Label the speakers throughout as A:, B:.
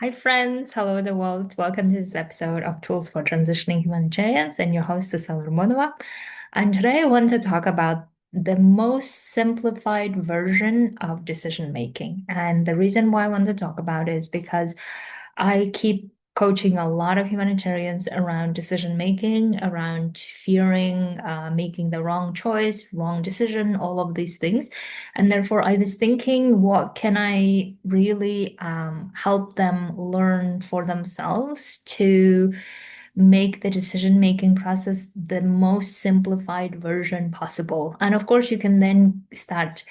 A: Hi, friends. Hello, the world. Welcome to this episode of Tools for Transitioning Humanitarians, and your host is Sandra Monova. And today I want to talk about the most simplified version of decision making. And the reason why I want to talk about it is because I keep coaching a lot of humanitarians around decision making, around fearing making the wrong choice, wrong decision, all of these things. And therefore, I was thinking, what can I really help them learn for themselves to make the decision-making process the most simplified version possible? And of course, you can then start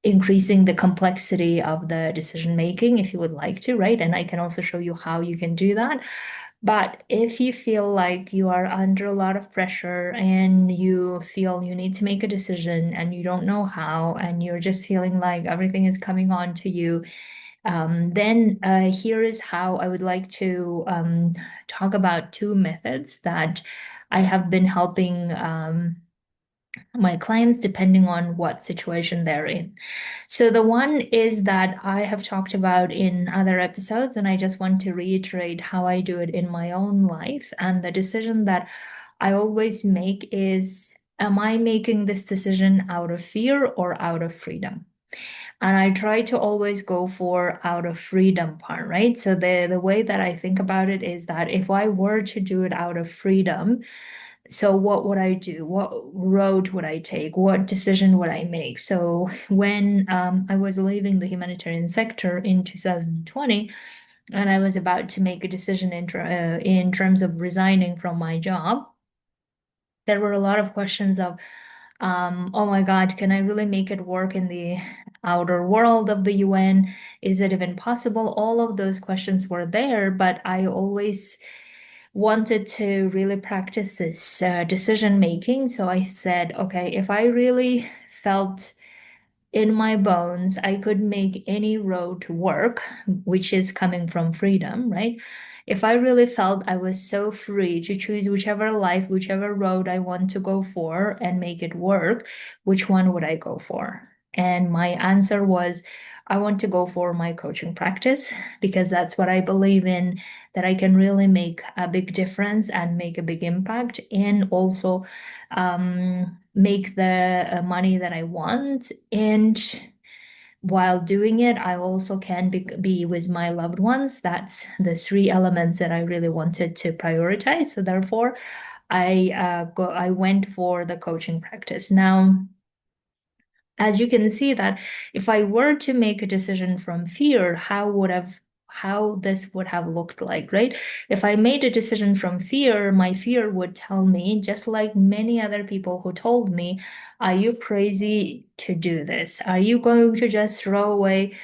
A: increasing the complexity of the decision making if you would like to, right? And I can also show you how you can do that. But if you feel like you are under a lot of pressure and you feel you need to make a decision and you don't know how, and you're just feeling like everything is coming on to you, then here is how I would like to talk about two methods that I have been helping my clients depending on what situation they're in. So the one is that I have talked about in other episodes, and I just want to reiterate how I do it in my own life. And the decision that I always make is, am I making this decision out of fear or out of freedom? And I try to always go for out of freedom part, right? So the way that I think about it is that if I were to do it out of freedom, so what would I do? What road would I take? What decision would I make? So when I was leaving the humanitarian sector in 2020, and I was about to make a decision in terms of resigning from my job, there were a lot of questions of, oh my God, can I really make it work in the outer world of the UN? Is it even possible? All of those questions were there, but I always wanted to really practice this decision making. So I said, okay, if I really felt in my bones, I could make any road work, which is coming from freedom, right? If I really felt I was so free to choose whichever life, whichever road I want to go for and make it work, which one would I go for? And my answer was, I want to go for my coaching practice because that's what I believe in, that I can really make a big difference and make a big impact, and also make the money that I want. And while doing it, I also can be with my loved ones. That's the three elements that I really wanted to prioritize. So therefore, I went for the coaching practice. Now, as you can see that if I were to make a decision from fear, how this would have looked like, right? If I made a decision from fear, my fear would tell me, just like many other people who told me, are you crazy to do this? Are you going to just throw away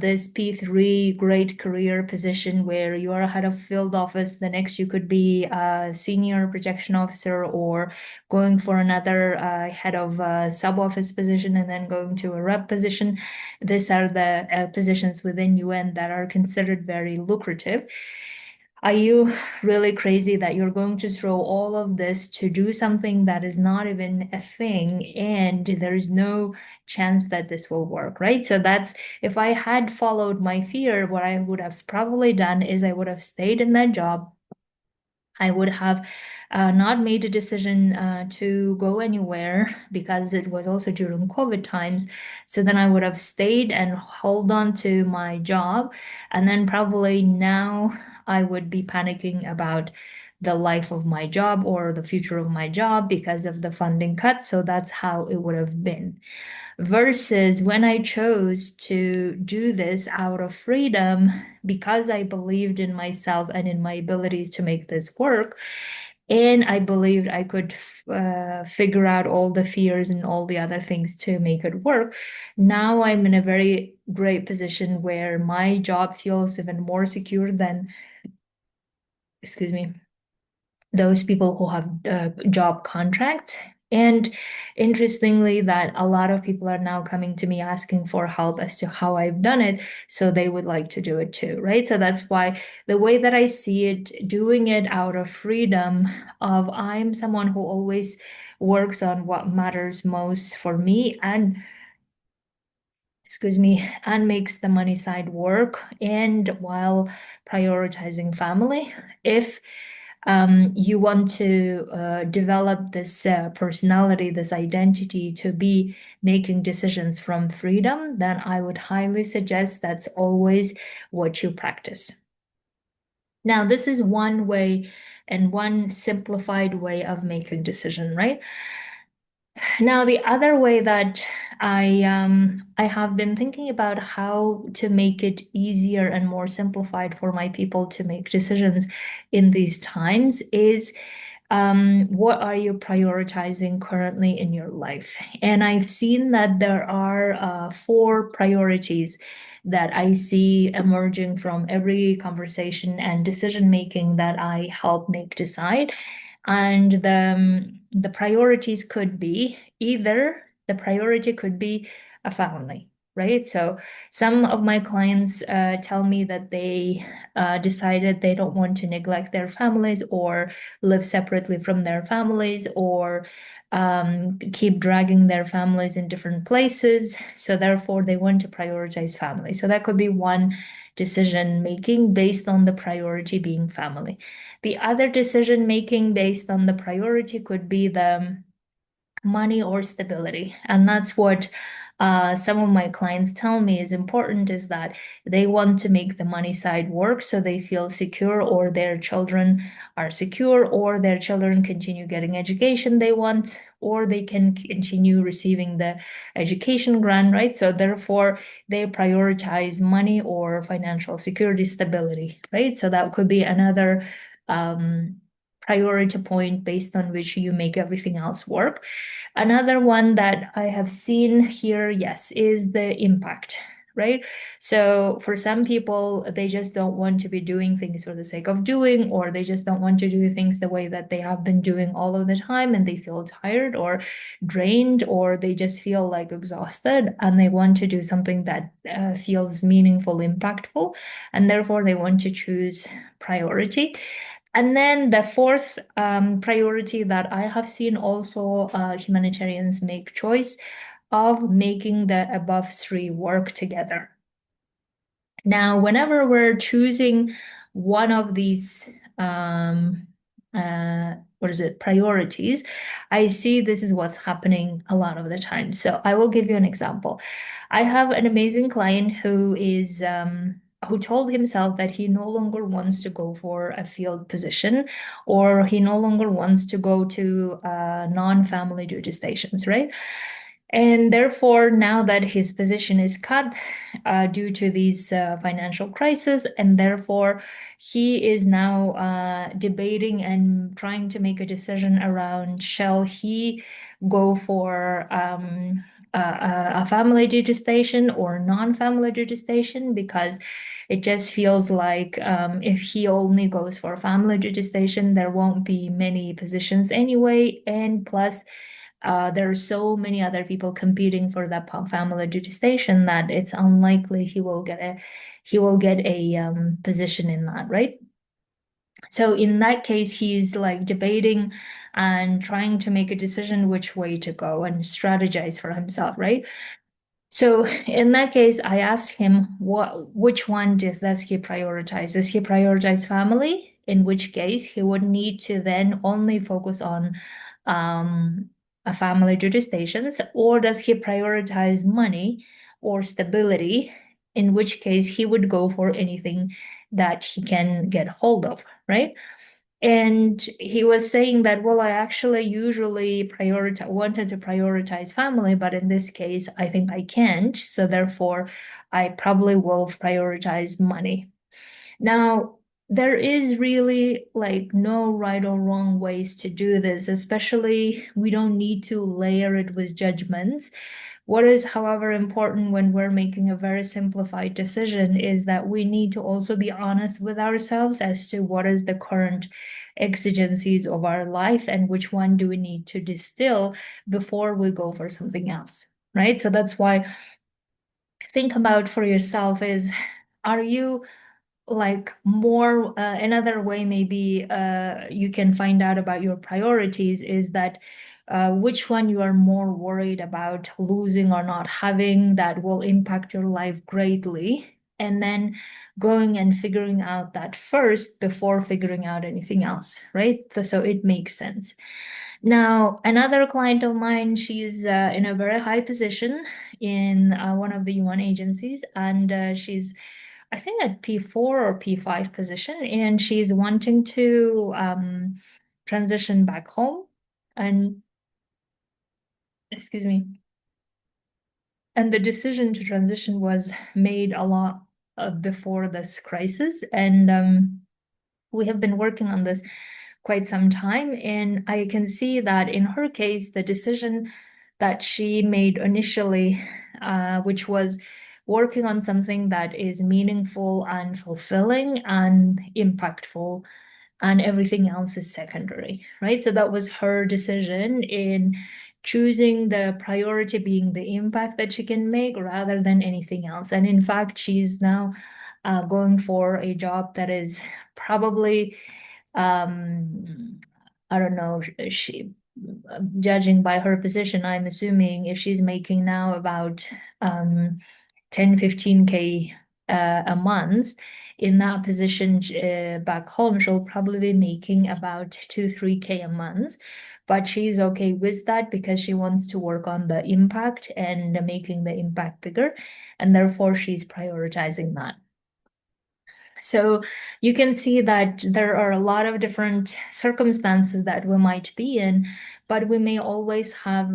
A: this P3 great career position where you are head of field office? The next you could be a senior protection officer, or going for another head of sub office position and then going to a rep position. These are the positions within UN that are considered very lucrative. Are you really crazy that you're going to throw all of this to do something that is not even a thing, and there is no chance that this will work, right? So that's, if I had followed my fear, what I would have probably done is I would have stayed in that job. I would have not made a decision to go anywhere because it was also during COVID times. So then I would have stayed and hold on to my job. And then probably now I would be panicking about the life of my job or the future of my job because of the funding cut. So that's how it would have been. Versus when I chose to do this out of freedom because I believed in myself and in my abilities to make this work. And I believed I could figure out all the fears and all the other things to make it work. Now I'm in a very great position where my job feels even more secure than, excuse me, those people who have job contracts. And interestingly, that a lot of people are now coming to me asking for help as to how I've done it. So they would like to do it too, right? So that's why the way that I see it, doing it out of freedom of, I'm someone who always works on what matters most for me, and excuse me, and makes the money side work and while prioritizing family. If you want to develop this personality, this identity to be making decisions from freedom, then I would highly suggest that's always what you practice. Now, this is one way and one simplified way of making decision, right? Now, the other way that I have been thinking about how to make it easier and more simplified for my people to make decisions in these times is what are you prioritizing currently in your life? And I've seen that there are four priorities that I see emerging from every conversation and decision making that I help make decide. And the priorities could be either the priority could be a family, right? So some of my clients tell me that they decided they don't want to neglect their families or live separately from their families or keep dragging their families in different places. So therefore, they want to prioritize family. So that could be one decision making based on the priority being family. The other decision making based on the priority could be the money or stability. And that's what some of my clients tell me is important is that they want to make the money side work so they feel secure or their children are secure or their children continue getting education they want or they can continue receiving the education grant, right? So therefore they prioritize money or financial security stability, right? So that could be another priority point based on which you make everything else work. Another one that I have seen here, yes, is the impact, right? So for some people, they just don't want to be doing things for the sake of doing, or they just don't want to do things the way that they have been doing all of the time, and they feel tired or drained, or they just feel like exhausted, and they want to do something that feels meaningful, impactful, and therefore they want to choose priority. And then the fourth priority that I have seen also humanitarians make choice of making the above three work together. Now, whenever we're choosing one of these what is it, priorities, I see this is what's happening a lot of the time. So I will give you an example. I have an amazing client who told himself that he no longer wants to go for a field position or he no longer wants to go to non-family duty stations, right? And therefore, now that his position is cut due to these financial crisis, and therefore he is now debating and trying to make a decision around shall he go for a family duty station or non-family duty station because it just feels like if he only goes for a family duty station, there won't be many positions anyway, and plus there are so many other people competing for that family duty station that it's unlikely he will get a position in that, right? So in that case, he's like debating and trying to make a decision which way to go and strategize for himself, right? So in that case, I asked him which one does he prioritize? Does he prioritize family? In which case he would need to then only focus on a family duty stations, or does he prioritize money or stability? In which case he would go for anything that he can get hold of, right? And he was saying that, well, I actually usually wanted to prioritize family, but in this case, I think I can't. So therefore, I probably will prioritize money. Now, there is really like no right or wrong ways to do this, especially we don't need to layer it with judgments. What is, however, important when we're making a very simplified decision is that we need to also be honest with ourselves as to what is the current exigencies of our life and which one do we need to distill before we go for something else, right? So that's why think about for yourself is, are you like more another way maybe you can find out about your priorities is that which one you are more worried about losing or not having that will impact your life greatly, and then going and figuring out that first before figuring out anything else, right? So it makes sense. Now, another client of mine, she's in a very high position in one of the UN agencies, and she's, I think, at P4 or P5 position, and she's wanting to transition back home. And excuse me, and the decision to transition was made a lot before this crisis, and we have been working on this quite some time. And I can see that in her case, the decision that she made initially, which was working on something that is meaningful and fulfilling and impactful, and everything else is secondary, right? So that was her decision in choosing the priority being the impact that she can make rather than anything else. And in fact, she's now going for a job that is probably, I don't know, she, judging by her position, I'm assuming if she's making now about 10, 15K a month, in that position back home, she'll probably be making about 2, 3K a month. But she's okay with that because she wants to work on the impact and making the impact bigger. And therefore, she's prioritizing that. So you can see that there are a lot of different circumstances that we might be in, but we may always have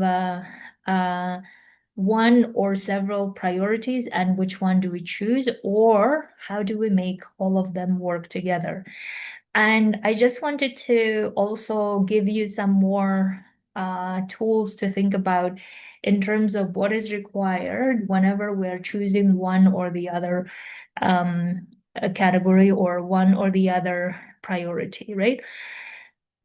A: one or several priorities, and which one do we choose, or how do we make all of them work together? And I just wanted to also give you some more tools to think about in terms of what is required whenever we're choosing one or the other category or one or the other priority, right?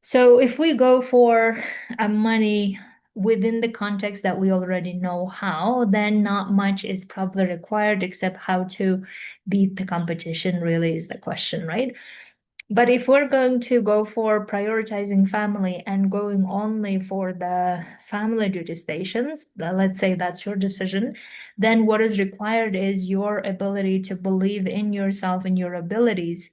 A: So if we go for money within the context that we already know how, then not much is probably required except how to beat the competition, really is the question, right? But if we're going to go for prioritizing family and going only for the family duty stations, let's say that's your decision, then what is required is your ability to believe in yourself and your abilities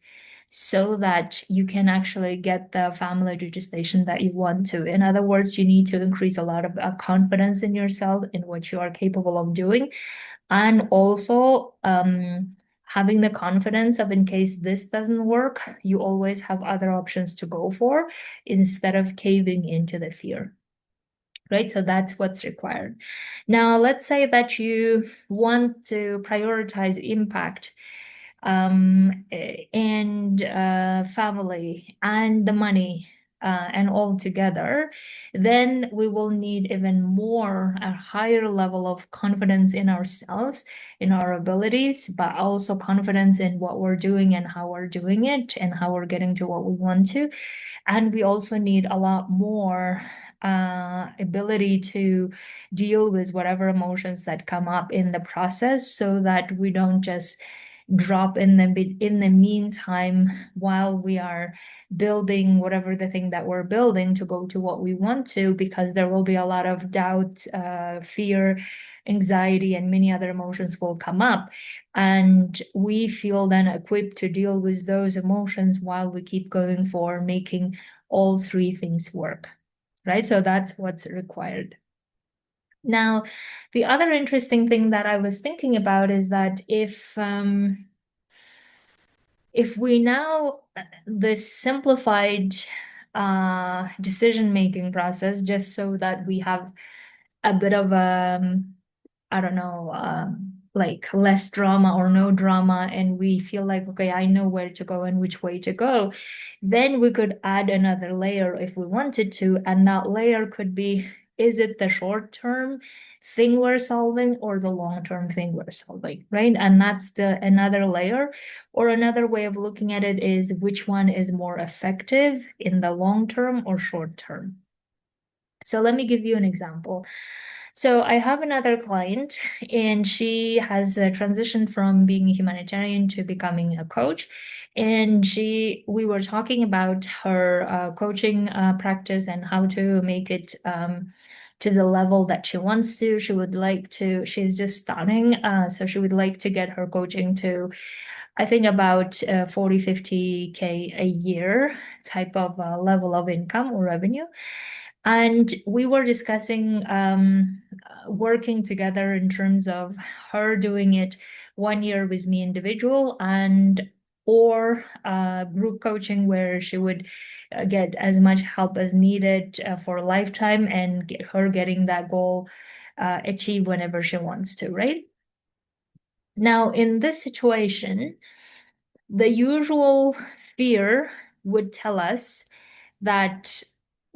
A: so that you can actually get the family duty station that you want to. In other words, you need to increase a lot of confidence in yourself, in what you are capable of doing, and also having the confidence of, in case this doesn't work, you always have other options to go for instead of caving into the fear. Right, so that's what's required. Now, let's say that you want to prioritize impact and family and the money and all together, then we will need even more, a higher level of confidence in ourselves, in our abilities, but also confidence in what we're doing and how we're doing it and how we're getting to what we want to. And we also need a lot more ability to deal with whatever emotions that come up in the process, so that we don't just drop in the meantime while we are building whatever the thing that we're building to go to what we want to, because there will be a lot of doubt, fear, anxiety, and many other emotions will come up, and we feel then equipped to deal with those emotions while we keep going for making all three things work, right? So that's what's required. Now, the other interesting thing that I was thinking about is that if we now this simplified decision-making process, just so that we have a bit of I don't know, like less drama or no drama, and we feel like, okay, I know where to go and which way to go, then we could add another layer if we wanted to. And that layer could be, is it the short-term thing we're solving or the long-term thing we're solving, right? And that's the another layer. Or another way of looking at it is, which one is more effective in the long term or short term? So let me give you an example. So I have another client, and she has transitioned from being a humanitarian to becoming a coach. And we were talking about her coaching practice and how to make it to the level that she wants to. She's just starting, so she would like to get her coaching to, I think, about 40, 50K a year type of level of income or revenue. And we were discussing working together in terms of her doing it 1 year with me individual, and or group coaching where she would get as much help as needed for a lifetime, and getting that goal achieved whenever she wants to, right? Now, in this situation, the usual fear would tell us that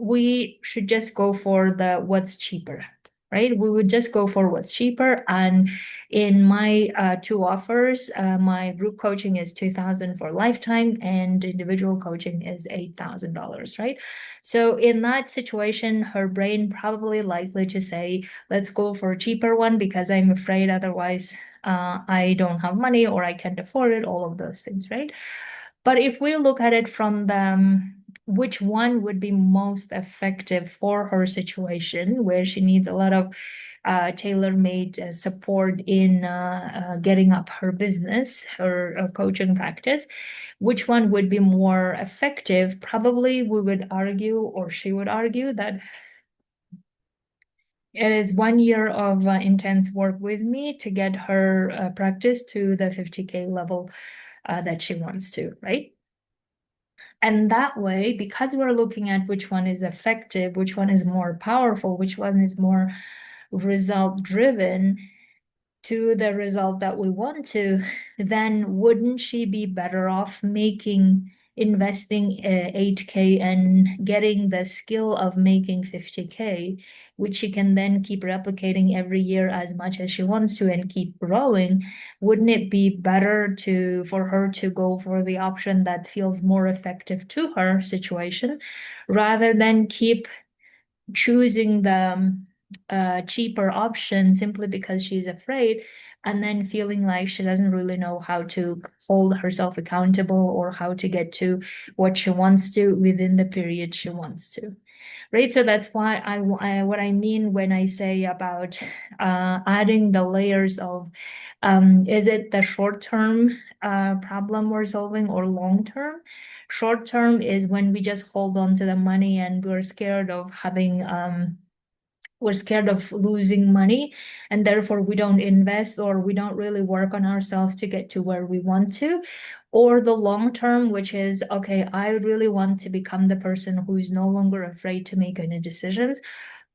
A: we should just go for the what's cheaper, right? We would just go for what's cheaper. And in my two offers, my group coaching is 2,000 for lifetime, and individual coaching is $8,000, right? So in that situation, her brain probably likely to say, let's go for a cheaper one because I'm afraid otherwise I don't have money or I can't afford it, all of those things, right? But if we look at it from the which one would be most effective for her situation, where she needs a lot of tailor-made support in getting up her business, her coaching practice, which one would be more effective? Probably we would argue, or she would argue, that it is 1 year of intense work with me to get her practice to the 50K level that she wants to, right? And that way, because we're looking at which one is effective, which one is more powerful, which one is more result driven to the result that we want to, then wouldn't she be better off investing 8K and getting the skill of making 50K, which she can then keep replicating every year as much as she wants to and keep growing? Wouldn't it be better for her to go for the option that feels more effective to her situation, rather than keep choosing the cheaper option simply because she's afraid, and then feeling like she doesn't really know how to hold herself accountable or how to get to what she wants to within the period she wants to, right? So that's why what I mean when I say about adding the layers of is it the short term problem we're solving or long term? Short term is when we just hold on to the money and we're scared of losing money, and therefore we don't invest or we don't really work on ourselves to get to where we want to. Or the long term, which is, okay, I really want to become the person who is no longer afraid to make any decisions.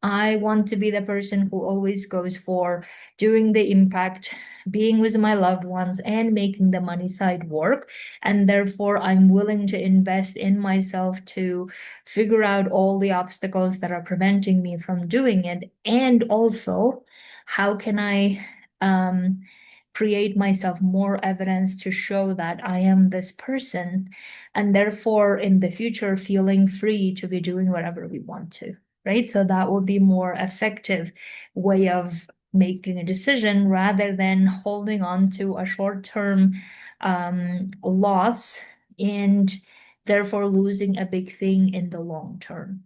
A: I want to be the person who always goes for doing the impact, being with my loved ones, and making the money side work. And therefore, I'm willing to invest in myself to figure out all the obstacles that are preventing me from doing it. And also, how can I create myself more evidence to show that I am this person, and therefore in the future feeling free to be doing whatever we want to, right? So that would be more effective way of making a decision rather than holding on to a short-term loss and therefore losing a big thing in the long term.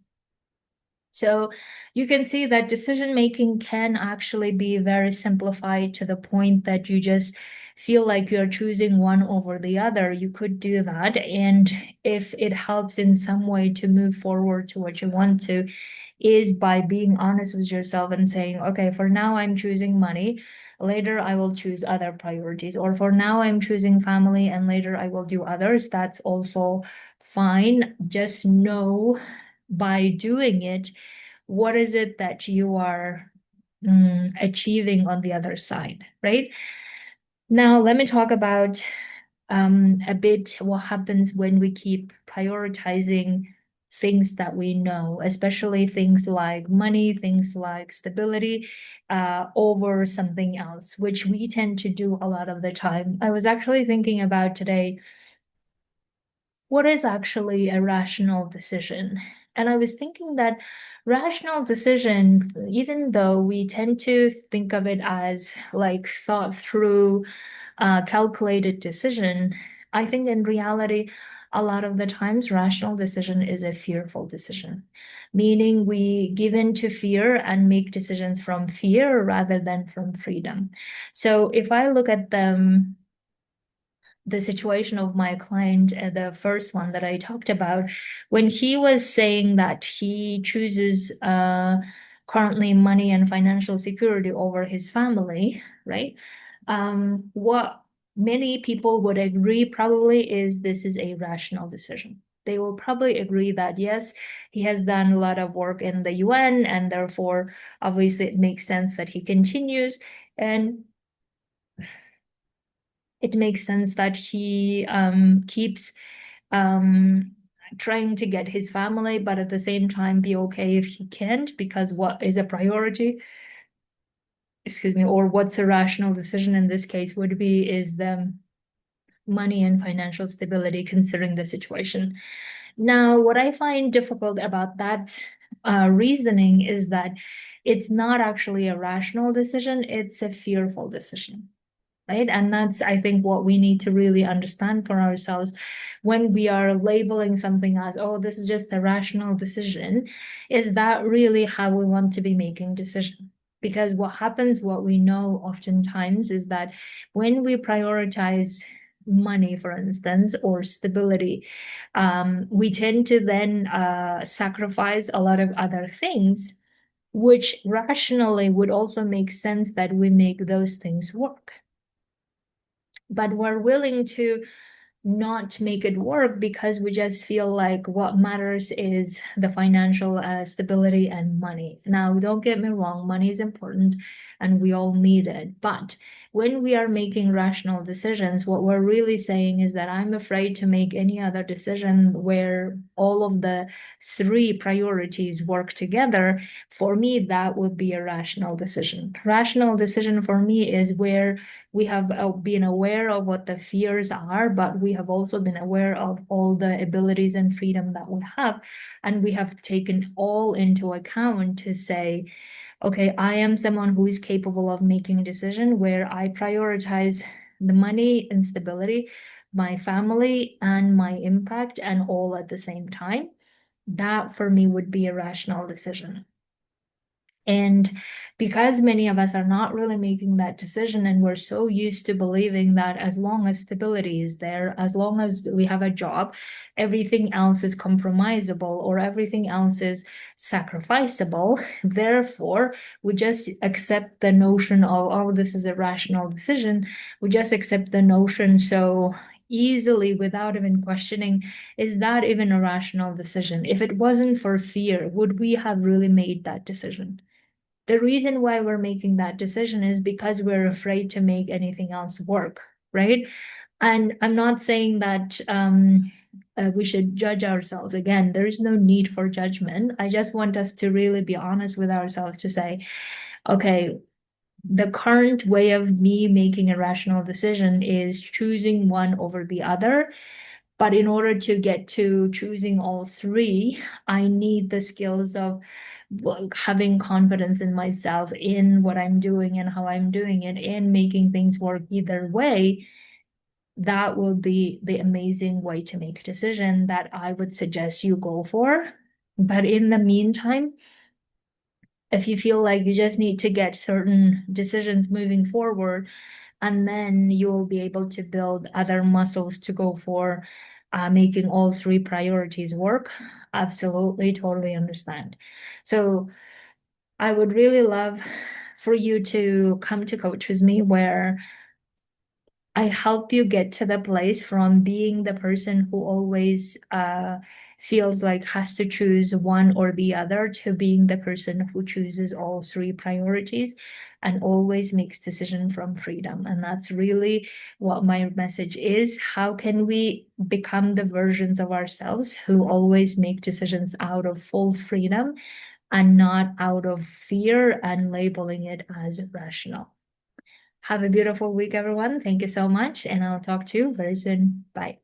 A: So you can see that decision making can actually be very simplified to the point that you just feel like you're choosing one over the other. You could do that. And if it helps in some way to move forward to what you want to, is by being honest with yourself and saying, okay, for now I'm choosing money. Later I will choose other priorities. Or for now I'm choosing family and later I will do others. That's also fine. Just know by doing it, what is it that you are achieving on the other side, right? Now, let me talk about a bit what happens when we keep prioritizing things that we know, especially things like money, things like stability, over something else, which we tend to do a lot of the time. I was actually thinking about today, what is actually a rational decision? And I was thinking that rational decision, even though we tend to think of it as like thought through, calculated decision, I think in reality, a lot of the times, rational decision is a fearful decision, meaning we give in to fear and make decisions from fear rather than from freedom. So if I look at the situation of my client, the first one that I talked about, when he was saying that he chooses currently money and financial security over his family, right? What many people would agree probably is this is a rational decision. They will probably agree that yes, he has done a lot of work in the UN, and therefore, obviously, it makes sense that he continues. And it makes sense that he keeps um, trying to get his family, but at the same time be okay if he can't, because what is a priority, excuse me, or what's a rational decision in this case would be is the money and financial stability considering the situation. Now, what I find difficult about that reasoning is that it's not actually a rational decision, it's a fearful decision. Right. And that's, I think, what we need to really understand for ourselves when we are labeling something as, oh, this is just a rational decision. Is that really how we want to be making decisions? Because what happens, what we know oftentimes is that when we prioritize money, for instance, or stability, we tend to then sacrifice a lot of other things, which rationally would also make sense that we make those things work, but we're willing to not make it work because we just feel like what matters is the financial stability and money. Now, don't get me wrong, money is important and we all need it. But when we are making rational decisions, what we're really saying is that I'm afraid to make any other decision where all of the three priorities work together. For me, that would be a rational decision. Rational decision for me is where we have been aware of what the fears are, but we have also been aware of all the abilities and freedom that we have. And we have taken all into account to say, okay, I am someone who is capable of making a decision where I prioritize the money and stability, my family, and my impact, and all at the same time. That for me would be a rational decision. And because many of us are not really making that decision, and we're so used to believing that as long as stability is there, as long as we have a job, everything else is compromisable or everything else is sacrificable. Therefore, we just accept the notion of, oh, this is a rational decision. We just accept the notion so easily without even questioning, is that even a rational decision? If it wasn't for fear, would we have really made that decision? The reason why we're making that decision is because we're afraid to make anything else work, right? And I'm not saying that we should judge ourselves. Again, there is no need for judgment. I just want us to really be honest with ourselves to say, okay, the current way of me making a rational decision is choosing one over the other. But in order to get to choosing all three, I need the skills of having confidence in myself, in what I'm doing and how I'm doing it, and making things work either way. That will be the amazing way to make a decision that I would suggest you go for. But in the meantime, if you feel like you just need to get certain decisions moving forward, and then you will be able to build other muscles to go for making all three priorities work. Absolutely, totally understand. So I would really love for you to come to coach with me where I help you get to the place from being the person who always feels like has to choose one or the other to being the person who chooses all three priorities and always makes decision from freedom. And that's really what my message is. How can we become the versions of ourselves who always make decisions out of full freedom and not out of fear and labeling it as rational? Have a beautiful week, everyone. Thank you so much, and I'll talk to you very soon. Bye.